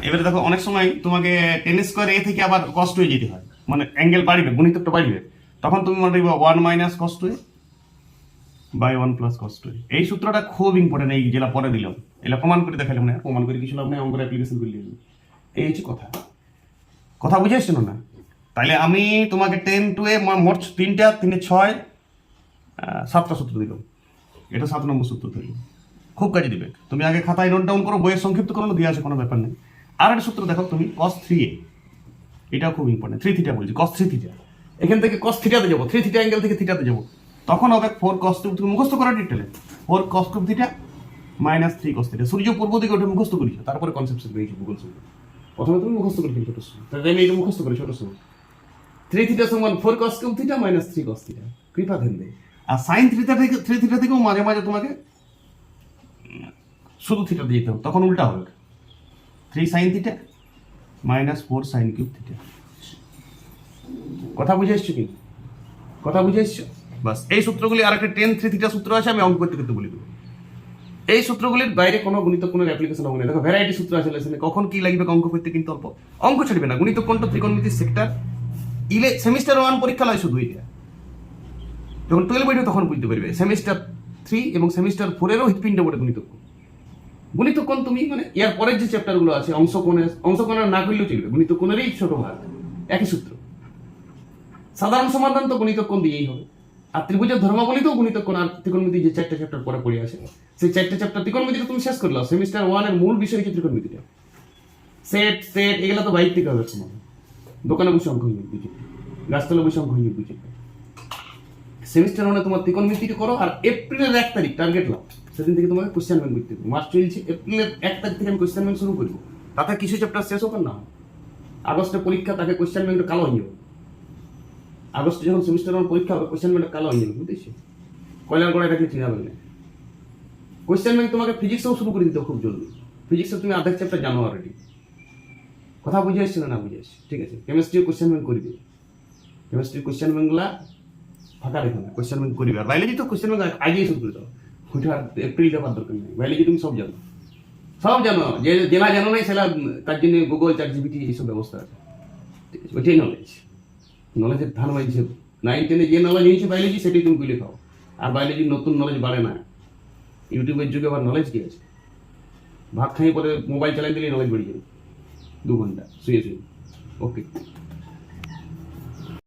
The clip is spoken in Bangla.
এবারে দেখো অনেক সময় তোমাকে টেন স্কোয়ার এ থেকে আবার কষ্ট হয়ে যেতে হয়, মানে অ্যাঙ্গেল বাড়বে, গুণিতকটা বাড়বে, তখন তুমি মনে রাখবে 1 মাইনাস কষ্ট এ বাই 1 প্লাস কষ্ট এ। এই সূত্রটা খুব ইম্পর্টেন্ট, এই যেটা পরে দিলাম এটা প্রমাণ করে দেখালাম না, প্রমাণ করে কিছু লাভ নেই, অঙ্কের অ্যাপ্লিকেশন করে দিলাম। এই হচ্ছে কথা, কথা বুঝে এসছো না? তাইলে আমি তোমাকে 10 টু এ মোট 3টা 3 6 7টা সূত্র দিলাম, এটা 7 নম্বর সূত্র দিলাম, খুব কাজে দিবে। তুমি আগে খাতায় নোট ডাউন করো, বইয়ের সংক্ষিপ্ত করো, দিয়ে আসে, কোনো ব্যাপার নেই। আর একটা সূত্র দেখো তুমি, cos 3a, এটাও খুব ইম্পর্টেন্ট। 3 থিটা বলছি, cos 3 থিটা, এখান থেকে cos থিটাতে যাবো, 3 থিটা অ্যাঙ্গেল থেকে থিটাতে যাবো, তখন হবে 4 cos 2, তুমি মুখস্থ করার ডিটেলে 4 cos 2 theta minus 3 cos theta. সূর্য পূর্ব দিকে ওঠে, মুখস্থ করিস, তারপরে কনসেপ্ট শিখবে এই ভূগোল শিখবে। প্রথমে তুমি মুখস্থ করে ফেলি ছোট সময়, তাহলে আমি এটা মুখস্থ করি ছোট সময়। 3 থিটা সমান 4 cos 2 theta minus 3 cos theta, কৃপা ধ্যান দেয়। আর সাইন থ্রি থিটা থেকেও মাঝে মাঝে তোমাকে শুধু থিটা দিয়ে যেতে হবে, তখন উল্টা হবে, 3 sine theta minus 4 sine cube theta. কথা বুঝে এসছো কি? কথা বুঝে এসছো? বাস, এই সূত্রগুলি আর একটা 10 3 থিটা সূত্র আছে, আমি অঙ্ক করতে করতে বলে দেবো। এই সূত্রগুলির বাইরে কোনো গুণিতক কোনো অ্যাপ্লিকেশন হবে না। দেখো ভ্যারাইটি সূত্র আছে লেসনে, কখন কি লাগবে অঙ্ক করতে, কিন্তু অল্প অঙ্ক ছাড়বে না। গুণিতক কোণটা, ত্রিকোণমিতির সেক্টর, সেমিস্টার 1 পরীক্ষা লয় শুধু এটা, যখন 12 বইটা তখন বুঝতে পারবে। সেমিস্টার 3 এবং সেমিস্টার 4 এরও হৃৎপিণ্ড বটে গুণিতক কোণ। গুণিতক কোণ তুমি মানে এর পরের যে চ্যাপ্টারগুলো আছে, অংশকোণের না করলেও চলবে, গুণিতক কোণেরই ছোট ভাগ, একই সূত্র। সাধারণ সমাধান তো গুণিতক কোণ দিয়েই হবে। আর ত্রিভুজের ধর্মাবলিতেও গুণিতক কোণ আর ত্রিকোণমিতি যে 4টা চ্যাপ্টার পরে পড়ে আছে, সেই 4টা চ্যাপ্টার ত্রিকোণমিতিটা তুমি শেষ করলো। সেমিস্টার 1 এর মূল বিষয় হচ্ছে ত্রিকোণমিতিটা, সেট এগুলো তো বাইর থেকে হবে সমাধান। দোকানে বসে অঙ্ক হয়ে বুঝে, গাছতলা বসে অঙ্ক হয়ে বুঝে। সেমিস্টার 1 তোমার ত্রিকোণমিতিটা করো, আর এপ্রিলের 1 তারিখ টার্গেট লাও, সেদিন থেকে তোমাকে কোশ্চেন ব্যাংক করতে হবে। মার্চ চলছে, এপ্রিলের 1 তারিখ থেকে আমি কোশ্চেন ব্যাংক শুরু করবো। তাতে কিছু চ্যাপ্টার শেষ হোক না, আগস্টে পরীক্ষা, তাকে কোশ্চেন ব্যাংকটা কালো হয়ে যাবে। আগস্টে যখন সেমিস্টার 1 পরীক্ষা হবে, কোশ্চেন ব্যাংকটা কালো হয়ে যাবে, বুঝেছি? কয়লার গোড়ায় রাখলে চিনাবে না। কোশ্চেন ব্যাংক তোমাকে ফিজিক্সও শুরু করে দিতে খুব জরুরি। ফিজিক্সে তুমি আধা চ্যাপ্টার জানো অলরেডি। কথা বুঝে আসছে না? না বুঝে আসছে, ঠিক আছে। কেমিস্ট্রিও কোশ্চেন ব্যাংক করবে, কেমিস্ট্রির কোশ্চেন ব্যাংকগুলা ফাঁকা রেখো না, কোশ্চেন ব্যাংক করবে। আর বায়োলজি তো কোশ্চেন ব্যাংক আগেই শুরু করে দাও, ওইটা এপ্রিল দেওয়ার দরকার নেই। বায়োলজি তুমি সব জানো, সব জানো, যে জেলা জানো নাই সেটা, তার জন্য গুগল, চ্যাট জিপিটি এইসব ব্যবস্থা আছে, ঠিক আছে। ওইটাই নলেজ, নলেজের ধান বাড়ছে। 9 10 যে নলেজ হয়েছে বায়োলজি, সেটাই তুমি গুলি খাও। আর বায়োলজির নতুন নলেজ বাড়ে না, ইউটিউবের যুগে আবার নলেজ কি আছে? ভাত খাইয়ে পরে মোবাইল চালাই দিলে নলেজ বেড়ে যাবে 2 ঘন্টা শুয়ে শুয়ে। ওকে।